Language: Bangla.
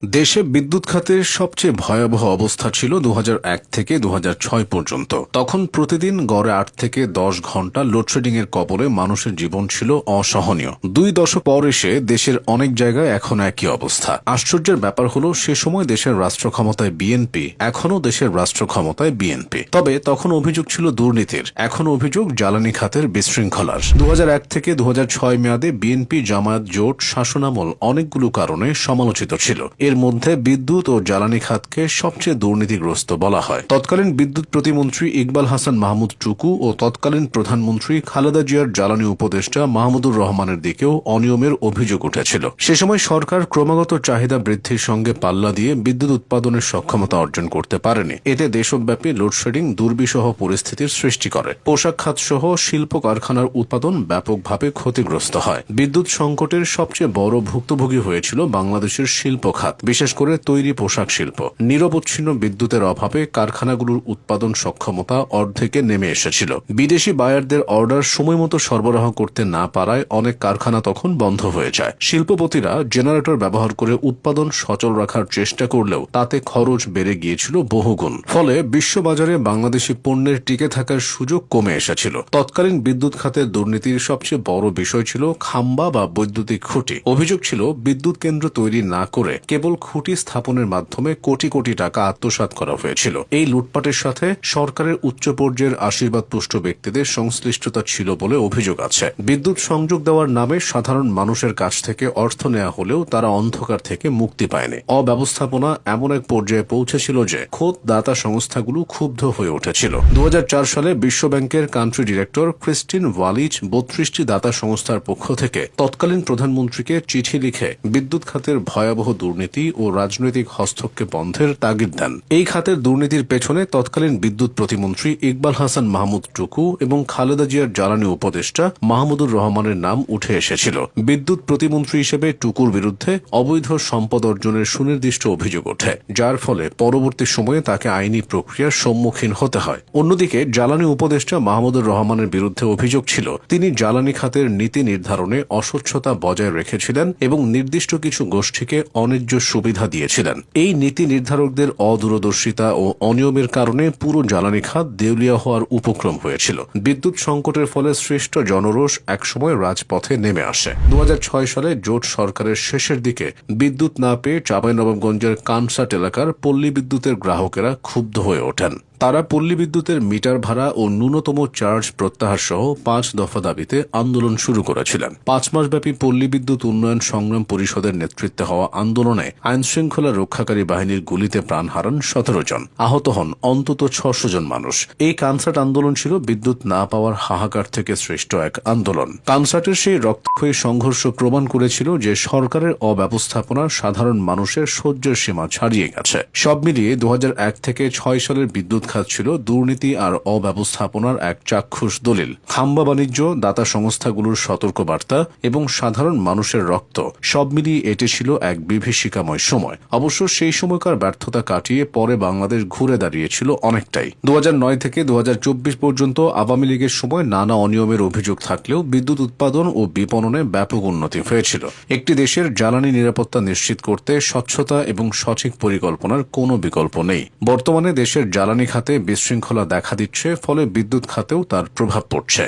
দেশে বিদ্যুৎ খাতের সবচেয়ে ভয়াবহ অবস্থা ছিল ২০০১ থেকে ২০০৬ পর্যন্ত। তখন প্রতিদিন গড়ে ৮ থেকে ১০ ঘণ্টা লোডশেডিং এর কবলে মানুষের জীবন ছিল অসহনীয়। ২ দশক পর এসে দেশের অনেক জায়গায় এখন একই অবস্থা। আশ্চর্যের ব্যাপার হলো সে সময় দেশের রাষ্ট্র ক্ষমতায় বিএনপি, এখনও দেশের রাষ্ট্র ক্ষমতায় বিএনপি। তবে তখন অভিযোগ ছিল দুর্নীতির, এখন অভিযোগ জ্বালানি খাতের বিশৃঙ্খলার। ২০০১ থেকে ২০০৬ মেয়াদে বিএনপি জামায়াত জোট শাসনামল অনেকগুলো কারণে সমালোচিত ছিল। এর মধ্যে বিদ্যুৎ ও জ্বালানি খাতকে সবচেয়ে দুর্নীতিগ্রস্ত বলা হয়। তৎকালীন বিদ্যুৎ প্রতিমন্ত্রী ইকবাল হাসান মাহমুদ টুকু ও তৎকালীন প্রধানমন্ত্রী খালেদা জিয়ার জ্বালানি উপদেষ্টা মাহমুদুর রহমানের দিকেও অনিয়মের অভিযোগ উঠেছিল। সে সময় সরকার ক্রমাগত চাহিদা বৃদ্ধির সঙ্গে পাল্লা দিয়ে বিদ্যুৎ উৎপাদনের সক্ষমতা অর্জন করতে পারেনি। এতে দেশব্যাপী লোডশেডিং দুর্বিষহ পরিস্থিতির সৃষ্টি করে। পোশাক খাত সহ শিল্প কারখানার উৎপাদন ব্যাপকভাবে ক্ষতিগ্রস্ত হয়। বিদ্যুৎ সংকটের সবচেয়ে বড় ভুক্তভোগী হয়েছিল বাংলাদেশের শিল্প খাত, বিশেষ করে তৈরি পোশাক শিল্প। নিরবচ্ছিন্ন বিদ্যুতের অভাবে কারখানাগুলোর উৎপাদন সক্ষমতা অর্ধেকে নেমে এসেছিল। বিদেশি বায়ারদের অর্ডার সময়মতো সরবরাহ করতে না পারায় অনেক কারখানা তখন বন্ধ হয়ে যায়। শিল্পপতিরা জেনারেটর ব্যবহার করে উৎপাদন সচল রাখার চেষ্টা করলেও তাতে খরচ বেড়ে গিয়েছিল বহুগুণ। ফলে বিশ্ববাজারে বাংলাদেশি পণ্যের টিকে থাকার সুযোগ কমে এসেছিল। তৎকালীন বিদ্যুৎ খাতের দুর্নীতির সবচেয়ে বড় বিষয় ছিল খাম্বা বা বৈদ্যুতিক খুঁটি। অভিযোগ ছিল বিদ্যুৎ কেন্দ্র তৈরি না করে কেবল খুঁটি স্থাপনের মাধ্যমে কোটি কোটি টাকা আত্মসাৎ করা হয়েছিল। এই লুটপাটের সাথে সরকারের উচ্চ পর্যায়ের আশীর্বাদপুষ্ট ব্যক্তিদের সংশ্লিষ্টতা ছিল বলে অভিযোগ আছে। বিদ্যুৎ সংযোগ দেওয়ার নামে সাধারণ মানুষের কাছ থেকে অর্থ নেওয়া হলেও তারা অন্ধকার থেকে মুক্তি পায়নি। অব্যবস্থাপনা এমন এক পর্যায়ে পৌঁছেছিল যে খোদ দাতা সংস্থাগুলো ক্ষুব্ধ হয়ে উঠেছিল। ২০০৪ সালে বিশ্বব্যাংকের কান্ট্রি ডিরেক্টর ক্রিস্টিন ওয়ালিচ ৩২টি দাতা সংস্থার পক্ষ থেকে তৎকালীন প্রধানমন্ত্রীকে চিঠি লিখে বিদ্যুৎ খাতের ভয়াবহ দুর্নীতি ও রাজনৈতিক হস্তক্ষেপ বন্ধের তাগিদ দেন। এই খাতের দুর্নীতির পেছনে তৎকালীন বিদ্যুৎ প্রতিমন্ত্রী ইকবাল হাসান মাহমুদ টুকু এবং খালেদা জিয়ার জ্বালানি উপদেষ্টা মাহমুদুর রহমানের নাম উঠে এসেছিল। বিদ্যুৎ প্রতিমন্ত্রী হিসেবে টুকুর বিরুদ্ধে অবৈধ সম্পদ অর্জনের সুনির্দিষ্ট অভিযোগ ওঠে, যার ফলে পরবর্তী সময়ে তাকে আইনি প্রক্রিয়ার সম্মুখীন হতে হয়। অন্যদিকে জ্বালানি উপদেষ্টা মাহমুদুর রহমানের বিরুদ্ধে অভিযোগ ছিল তিনি জ্বালানি খাতের নীতি নির্ধারণে অস্বচ্ছতা বজায় রেখেছিলেন এবং নির্দিষ্ট কিছু গোষ্ঠীকে অন্যায্য সুবিধা দিয়েছিলেন। এই নীতি নির্ধারকদের অদূরদর্শিতা ও অনিয়মের কারণে পুরো জ্বালানি খাত দেউলিয়া হওয়ার উপক্রম হয়েছিল। বিদ্যুৎ সংকটের ফলে সৃষ্ট জনরোষ একসময় রাজপথে নেমে আসে। ২০০৬ সালে জোট সরকারের শেষের দিকে বিদ্যুৎ না পেয়ে চাঁপাইনবাবগঞ্জের কানসাট এলাকার পল্লী বিদ্যুতের গ্রাহকেরা ক্ষুব্ধ হয়ে ওঠেন। তারা পল্লী বিদ্যুতের মিটার ভাড়া ও ন্যূনতম চার্জ প্রত্যাহার সহ ৫ দফা দাবিতে আন্দোলন শুরু করেছিলেন। ৫ মাসব্যাপী পল্লী বিদ্যুৎ উন্নয়ন সংগ্রাম পরিষদের নেতৃত্বে হওয়া আন্দোলনে আইনশৃঙ্খলা রক্ষাকারী বাহিনীর গুলিতে প্রাণ হারান ১৭ জন, আহত হন অন্তত ৬০০ জন মানুষ। এই কানসাট আন্দোলন ছিল বিদ্যুৎ না পাওয়ার হাহাকার থেকে সৃষ্ট এক আন্দোলন। কানসাটের সেই রক্তক্ষয়ী সংঘর্ষ প্রমাণ করেছিল যে সরকারের অব্যবস্থাপনা সাধারণ মানুষের সহ্যের সীমা ছাড়িয়ে গেছে। সব মিলিয়ে ২০০১ থেকে ৬ সালের বিদ্যুৎ খাত ছিল দুর্নীতি আর অব্যবস্থাপনার এক চাক্ষুষ দলিল। খাম্বা বাণিজ্য, দাতা সংস্থাগুলোর সতর্কবার্তা এবং সাধারণ মানুষের রক্ত, সব মিলিয়ে এটি ছিল এক বিভীষিকাময় সময়। অবশ্য সেই সময়কার ব্যর্থতা কাটিয়ে পরে বাংলাদেশ ঘুরে দাঁড়িয়েছিল অনেকটাই। ২০০৯ থেকে ২০২৪ পর্যন্ত আওয়ামী লীগের সময় নানা অনিয়মের অভিযোগ থাকলেও বিদ্যুৎ উৎপাদন ও বিপণনে ব্যাপক উন্নতি হয়েছিল। একটি দেশের জ্বালানি নিরাপত্তা নিশ্চিত করতে স্বচ্ছতা এবং সঠিক পরিকল্পনার কোনো বিকল্প নেই। বর্তমানে দেশের জ্বালানি খাতে বিশৃঙ্খলা দেখা দিচ্ছে, ফলে বিদ্যুৎ খাতেও তার প্রভাব পড়ছে।